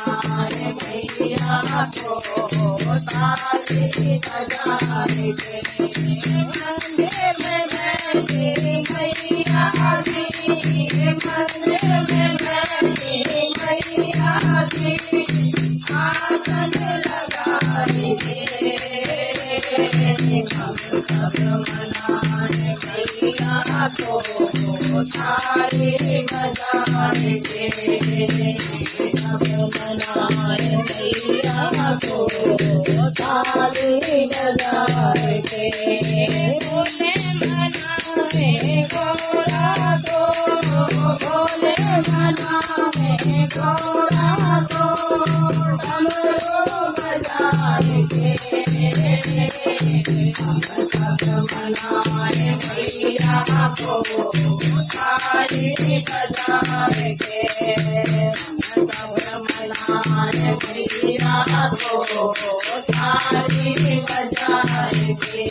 हमारे भैया को ताली बजाए थे। मंदिर में बैठी मैया जी, मंदिर में बैठी मैया जी, आसन लगाए थे। हम सब मनाए भैया को ताली बजाए थे। सब मनाए भैया को ताली बजाए थे। भोले मनाए गौरा को, भोले मनाए गौरा को डमरू बजाए थे। हम सब मनाए भैया को ताली बजाए थे। सब मनाए भैया को ताली बजाए थे।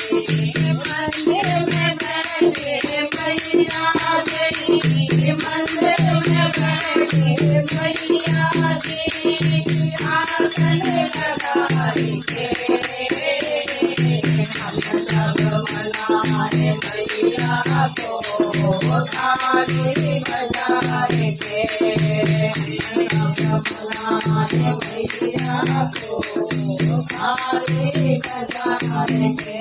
मंदिर में बैठे मैया जी, मंदिर में बैठे मैया जी, आसन लगाए थे। हम सब मनाए भैया को ताली बजाए थे। सब मनाए भैया को ताली बजाए थे।